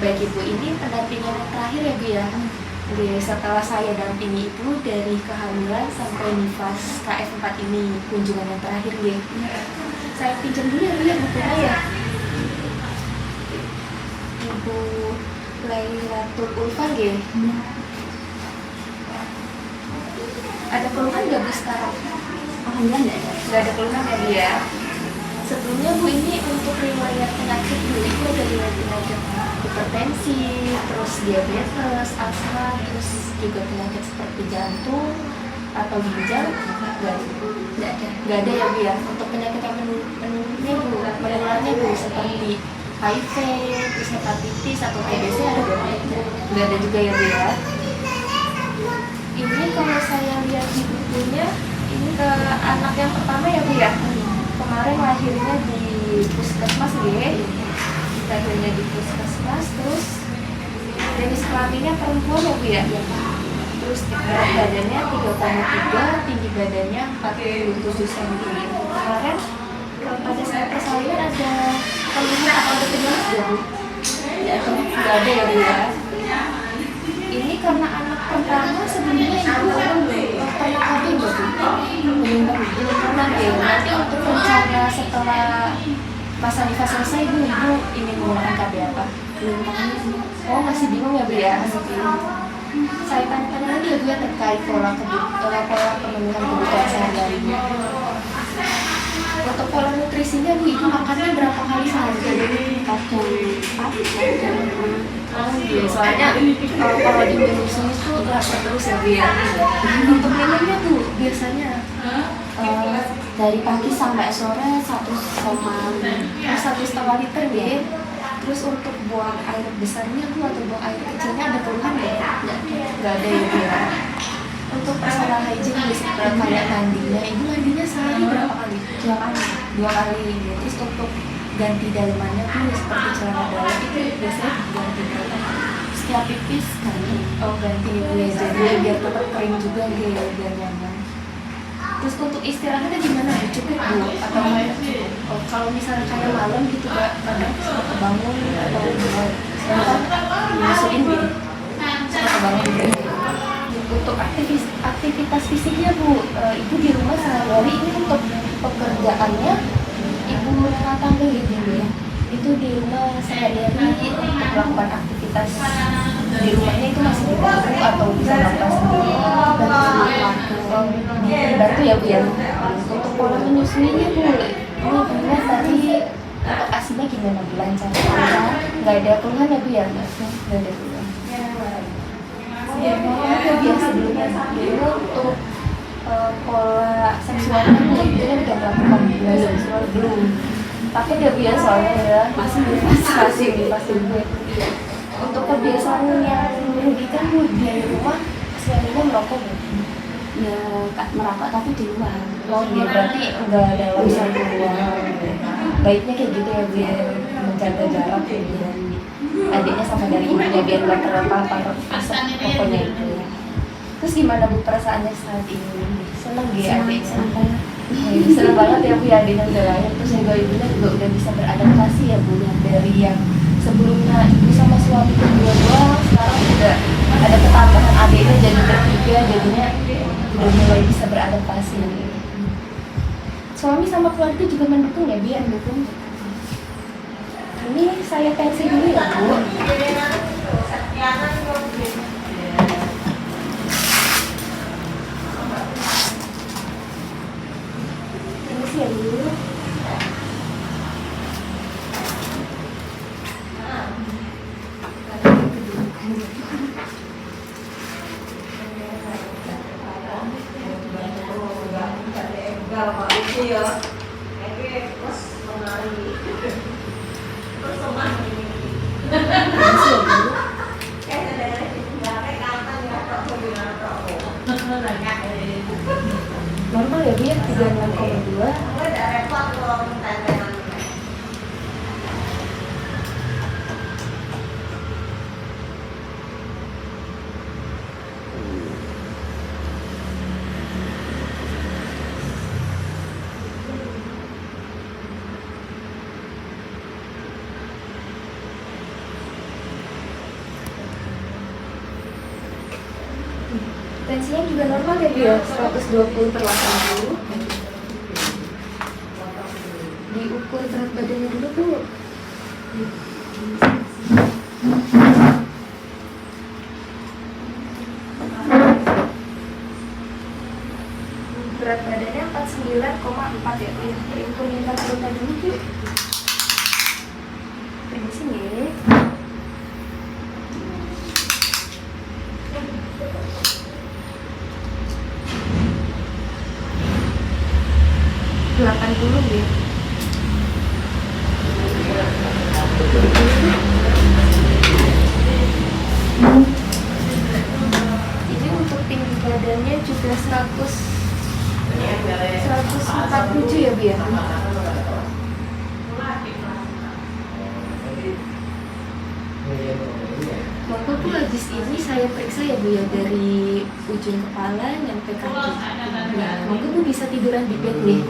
Baik Ibu, ini pendampingan yang terakhir ya Bu ya. Jadi setelah saya dampingi Ibu dari kehamilan sampai nifas KF4 ini, kunjungan yang terakhir ya. Saya pinjam dulu ya Bu ya bukunya ya. Ibu Lailatul Ulfa ya. Ada keluhan nggak Bu sekarang? Alhamdulillah Nggak ada keluhan ya Bu ya. Sebelumnya Bu, ini untuk riwayat penyakit Bu, itu ada riwayat penyakit hipertensi, terus diabetes, asma, terus juga penyakit seperti jantung atau ginjal, nggak ada ya Bu ya. Untuk penyakit yang menularnya Bu, seperti HIV, terus hepatitis atau TBC ada nggak ada juga ya Bu ya. Ini kalau saya lihat di bukunya, ini ke anak yang pertama ya Bu ya. Kemarin lahirnya di puskesmas ya, lahirnya di puskesmas, terus jenis kelaminnya perempuan ya Bu ya. Terus berat badannya 3,3, tinggi badannya 47 cm. Kemarin pada saat persalinan ada keluhan atau ada penyakit ya Bu? Nggak ada ya Bu ya. Ini karena anak pertama sebelumnya Ibu pernah KB nggak Bu? Belum pernah ya. Nanti untuk rencana setelah masa nifas selesai Bu, Ibu ingin menggunakan KB apa? Belum pernah. Oh masih bingung ya Bu ya? Masih bingung. Saya tanya-tanya lagi ya Bu ya terkait pola pemenuhan kebutuhan sehari-harinya. Untuk pola nutrisinya Bu, Ibu makannya berapa kali sehari? Iya, soalnya kalau di Indonesia itu lapar terus ya Bu ya. Untuk minumnya Bu, biasanya dari pagi sampai sore 1,5 liter ya. Terus untuk buang air besarnya Bu atau buang air kecilnya ada keluhan ya? Nggak ada ya Bu ya. Untuk masalah hygiene kayak mandinya, Ibu mandinya sehari berapa kali? 2 kali. Terus untuk ganti dalamannya tuh seperti celana dalam itu biasanya ganti berapa kali? setiap pipis kali. Oh ganti Bu ya, jadi biar tetap kering juga gitu, biar nyaman. Terus untuk istirahatnya gimana Bu? Cukup Bu? Atau kalau misalnya kayak malam gitu kadang suka kebangun atau nyusuin Bu? Suka kebangun gitu. Untuk aktivitas fisiknya Bu, Ibu di rumah sehari-hari ini untuk pekerjaannya Ibu rumah tangga gitu ya. Itu di rumah sehari-hari untuk melakukan aktivitas di rumahnya itu masih dibantu atau bisa melakukan sendiri? Dibantu ya Bu ya. Untuk pola menyusuinya Bu, ini Bunda tadi untuk asinya gimana Bu? Lancar? Nggak ada keluhan ya Bu ya? Nggak ada keluhan. Ya, biasa sebelumnya untuk pola seksualnya Bu, itu udah melakukan hubungan seksual belum? Takut ya Bu ya soalnya ya masih Bu. Untuk kebiasaan yang merugikan Bu di rumah, suaminya merokok Bu? Ya merokok tapi di luar. Oh iya, berarti nggak ada urusan keluar. Baiknya kayak gitu ya Bu ya, menjaga jarak ya dari adiknya sama dari ibunya biar nggak terpapar asap pokoknya itu ya. Terus gimana Bu perasaannya saat ini? Seneng ya adiknya? Seneng banget ya Bu ya adiknya udah lahir, terus juga ibunya juga udah bisa beradaptasi ya Bu ya, dari yang sebelumnya ibu sama suami berdua doang, sekarang udah ada ketambahan adiknya jadi bertiga, jadinya udah mulai bisa beradaptasi ya. Suami sama keluarga juga mendukung ya Bu ya? Mendukung. Ini saya pensi dulu ya Bu. Ini sih ya Bu. Normal ya Bu ya, 36,2. Tensinya juga normal ya Bu ya, 120/80. Diukur berat badannya dulu Bu. Berat badannya 49,4 ya Bu. Diukur minta turunnya dulu Bu. Permisi nih. 80 ya. Ini untuk tinggi badannya juga 147 ya Bu ya. Waktu tuh habis ini saya periksa ya Bu ya, dari ujung kepala nyampe kaki. Waktu tuh bisa tiduran di bed nih.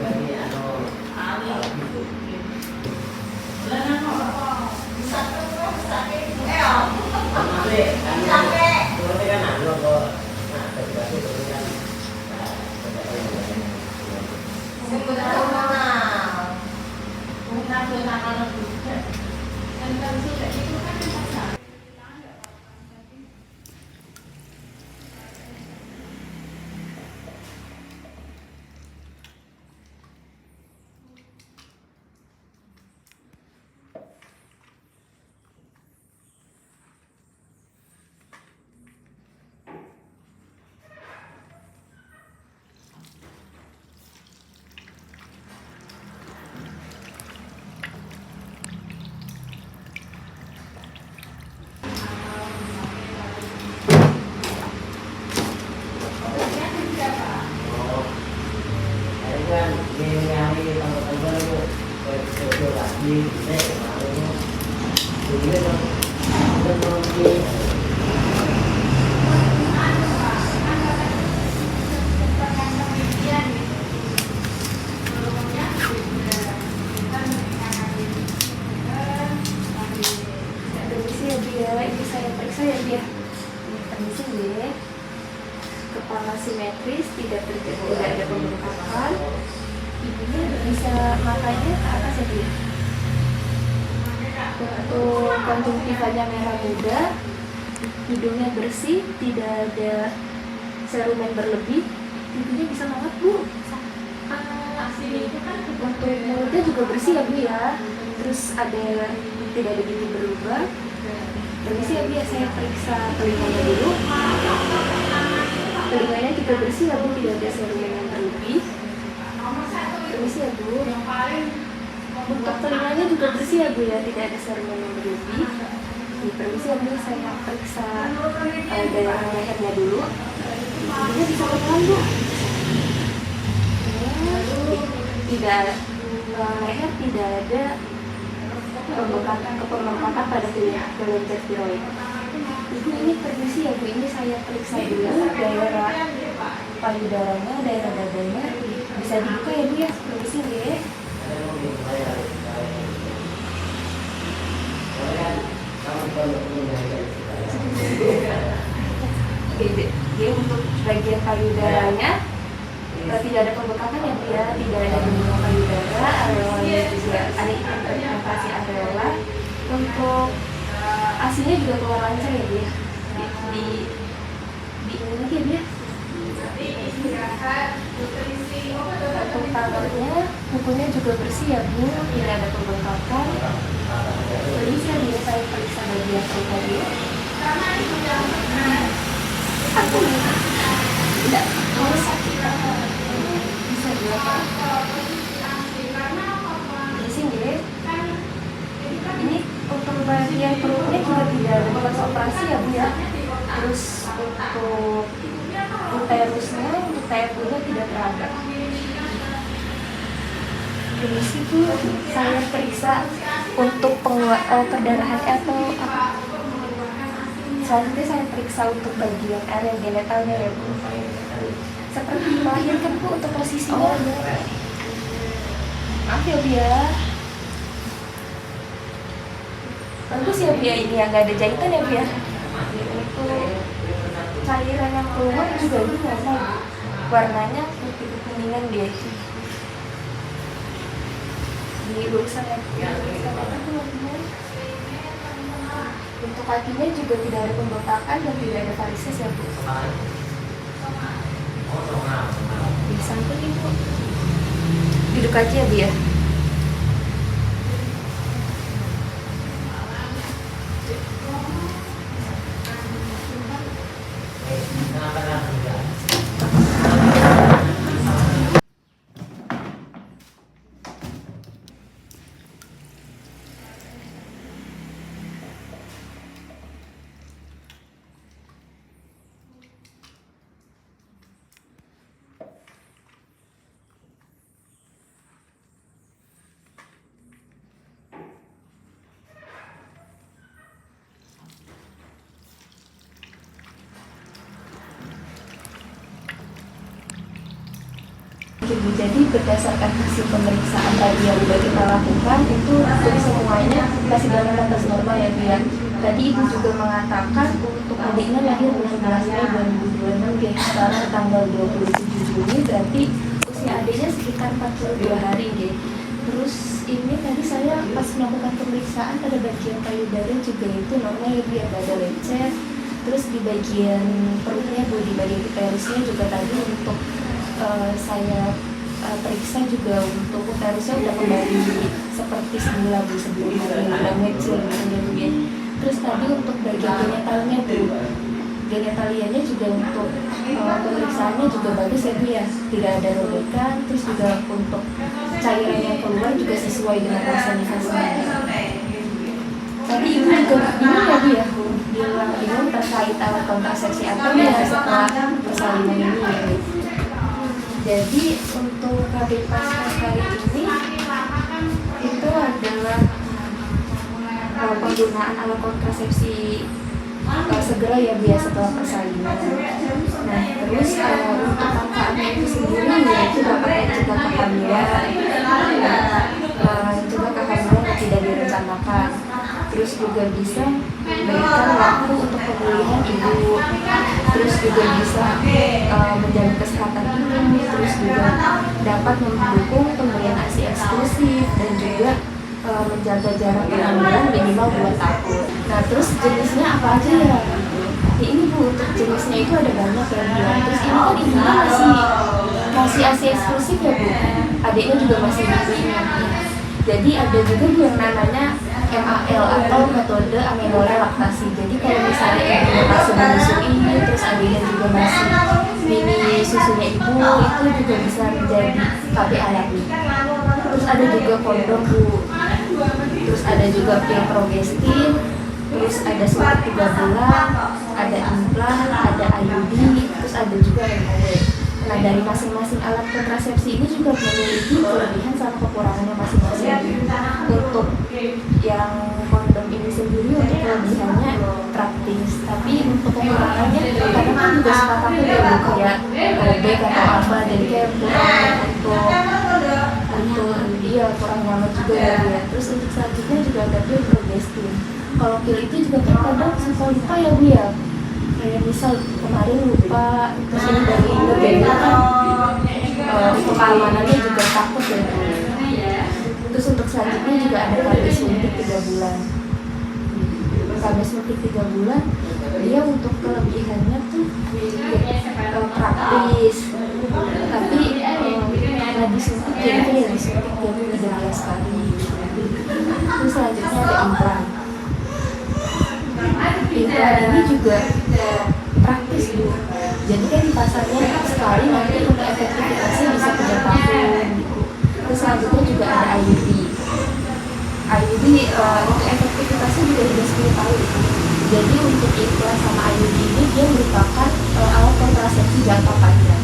Ini saya periksa ya dia. Ini permisi ya. Kepala simetris, tidak ada pembengkakan. Ibunya bisa makanya ke atas ya dia. Untuk konjungtivanya merah muda, hidungnya bersih, tidak ada serumen berlebih. Ibunya bisa banget Bu. Untuk mulutnya juga bersih ya Bu ya. Terus tidak ada gigi berubah. Permisi ya Bu ya, saya periksa telinganya dulu. Telinganya juga bersih ya Bu, tidak ada serumen yang berlebih. Permisi ya Bu. Untuk telinganya juga bersih ya Bu ya, tidak ada serumen yang berlebih. Permisi ya Bu, saya periksa daerah lehernya dulu. Ini bisa pelan Bu. Tidak leher, tidak ada pembengkakan pada kelenjar tiroid. Ibu ini permisi ya Bu, ini saya periksa dulu daerah payudaranya, daerah dadanya. Bisa dibuka ya Bu ya, permisi ya. Dia untuk bagian payudaranya tidak ada pembengkakan ya Bu ya, tidak ada bendungan payudara, areolanya juga ada implementasi areola. Untuk asinya juga keluar lancar ya Bu ya, di ini lagi ya Bu ya. Untuk tangannya, bukunya juga bersih ya Bu, tidak ada pembengkakan. Bisa dia saya periksa bagian tadi. Aku tidak sakit. Bisa juga. Di sini ini untuk bagian perutnya juga tidak ada bekas operasi ya Bu ya. Terus untuk uterusnya, untuk TFU-nya tidak teraba. Terus itu saya periksa untuk perdarahan atau apa. Selanjutnya saya periksa untuk bagian area genitalnya ya Bu. Seperti melahirkan Bu untuk posisinya. Maaf ya Bu ya. Bagus ya Bu ya, ini yang nggak ada jahitan ya Bu ya. Untuk cairan yang keluar juga ini warna Bu. Warnanya putih kekuningan dia itu. Diuruskan lagi warnanya. Untuk kakinya juga tidak ada pembengkakan dan tidak ada varises ya Bu. Di samping Ibu. Duduk aja ya Bu ya. Jadi berdasarkan hasil pemeriksaan tadi yang sudah kita lakukan itu untuk semuanya masih dalam batas normal ya Bu ya. Tadi Ibu juga mengatakan untuk adiknya lahir bulan 11 Mei 2026 ya. Sekarang tanggal 27 Juni berarti usia adiknya sekitar 42 hari ya. Terus ini tadi saya pas melakukan pemeriksaan pada bagian payudara juga itu normal ya Bu ya, nggak ada lecet. Terus di bagian perutnya Bu, di bagian uterusnya juga tadi untuk saya periksa juga untuk uterusnya udah kembali seperti semula Bu, sebelum ada ngecil gitu ya. Terus tadi untuk bagian genitalnya Bu, genitalianya juga untuk pemeriksaannya juga bagus ya Bu ya, tidak ada robekan. Terus juga untuk cairan yang keluar juga sesuai dengan rasa-rasanya. Tadi Ibu juga bingung ya Bu ya, bingung terkait alat kontrasepsi apa ya setelah persalinan ini ya. Jadi untuk KB Pasca kali ini itu adalah penggunaan alat kontrasepsi segera ya biasa setelah persalinan. Nah terus untuk manfaatnya itu sendiri yaitu dapat mencegah kehamilan, mencegah kehamilan yang tidak direncanakan. Terus juga bisa memberikan waktu untuk pemulihan ibu. Terus juga bisa menjaga kesehatan ibu. Terus juga dapat mendukung pemberian ASI eksklusif dan juga menjaga jarak kehamilan minimal 2 tahun. Nah terus jenisnya apa aja ya? Ya ini Bu, untuk jenisnya itu ada banyak ya Bu. Terus ini kan ibunya masih ASI eksklusif ya Bu. Adiknya juga masih ibunya. Jadi ada juga Bu yang namanya MAL atau metode amenorrhea laktasi. Jadi kalau misalnya ibu masih menyusui, terus adiknya juga masih mini susunya ibu, itu juga bisa menjadi KB alami. Terus ada juga kondom Bu. Terus ada juga pil progestin. Terus ada suntik 3 bulan, ada implan, ada IUD, terus ada juga MOW. Nah dari masing-masing alat kontrasepsi ini juga memiliki kelebihan sama kekurangannya masing-masing. Untuk yang kondom ini sendiri untuk kelebihannya praktis, tapi untuk kekurangannya kadang kan juga suka takut ya Bu, kayak robek atau apa, jadi kayak untuk dia kurang nyaman juga ya. Terus untuk selanjutnya juga ada pil progestin. Kalau pil itu juga kadang suka lupa ya Bu ya. Kayak misal kemarin lupa, terus ini dari Indonesia kan untuk keamanannya juga takut ya. Terus untuk selanjutnya juga ada KB suntik 3 bulan. KB suntik 3 bulan, dia untuk kelebihannya tuh praktis. Tapi karena disuntik jadi ya disuntik jadi 13 kali. Terus selanjutnya ada implan. Implan ini juga praktis Bu. Jadi kan di pasarnya sekali, nanti untuk efektivitasnya bisa 3 tahun gitu. Terus selanjutnya juga ada IUD. IUD untuk efektivitasnya juga sudah 10 tahun. Jadi untuk implan sama IUD ini dia merupakan alat kontrasepsi jangka panjang.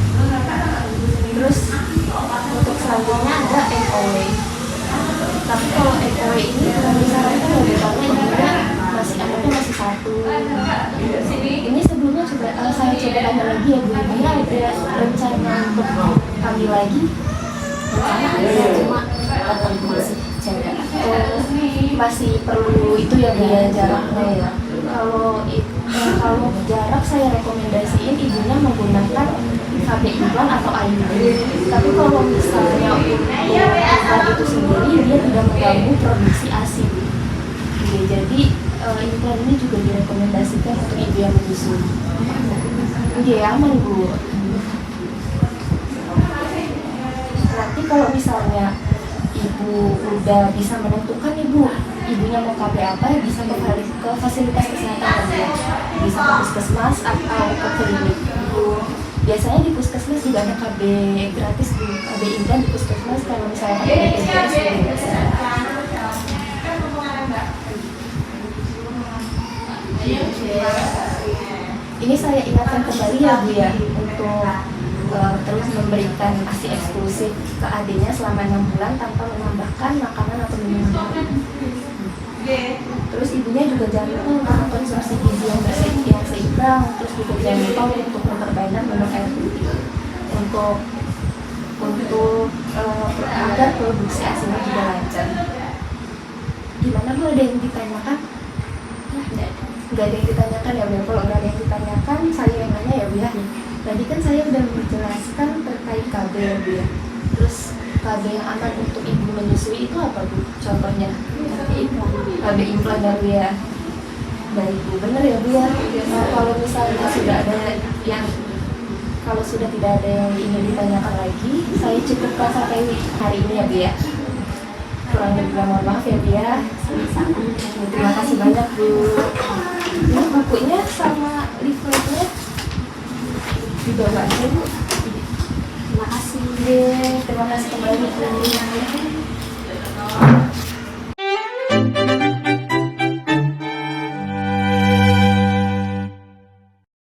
Terus untuk selanjutnya ada MOW. Tapi kalau MOW ini misalnya kan robekannya masih anaknya masih 1. Ini sebelumnya coba saya coba tanya lagi ya Bu, dia ada rencana untuk hamil lagi? Rencana ada, cuma masih jaga. Masih perlu itu ya Bu ya, jaraknya ya. Kalau itu Kalau jarak saya rekomendasiin ibunya menggunakan KB implan atau IUD. Tapi kalau misalnya implan itu sendiri dia tidak mengganggu produksi ASI. Oke, jadi implan ini juga direkomendasikan untuk ibu yang menyusui. Oke, aman Bu. Nanti kalau misalnya ibu udah bisa menentukan ibunya mau KB apa, bisa ke fasilitas kesehatan ya, bisa ke puskesmas atau ke klinik. Biasanya di puskesmas juga ada KB gratis Bu, KB implan di puskesmas. Kalau misalnya KB gratis bisa. Ini saya ingatkan kembali ya Bu ya, untuk terus memberikan ASI eksklusif ke adiknya selama 6 bulan tanpa menambahkan makanan atau minuman. Terus ibunya juga jangan lupa untuk mengkonsumsi gizi yang seimbang, terus juga jangan lupa untuk memperbanyak minum air putih untuk agar produksi ASINya juga lancar. Gimana Bu, ada yang ditanyakan? Nggak ada yang ditanyakan ya Bu. Kalau nggak ada yang ditanyakan, saya yang nanya ya Bu ya. Tadi kan saya udah menjelaskan terkait KB ya Bu ya. Terus KB yang aman untuk ibu menyusui itu apa Bu? Contohnya KB implan ya Bu ya. Baik Bu, benar ya Bu ya. Nah, kalau misalnya sudah tidak ada yang ingin ditanyakan lagi, saya cukupkan sampai hari ini ya Bu ya. Kurang lebih mohon maaf ya Bu ya. Terima kasih banyak Bu. Ini bukunya sama leafletnya dibawa aja Bu. Terima kasih. Terima kasih kembali Bu.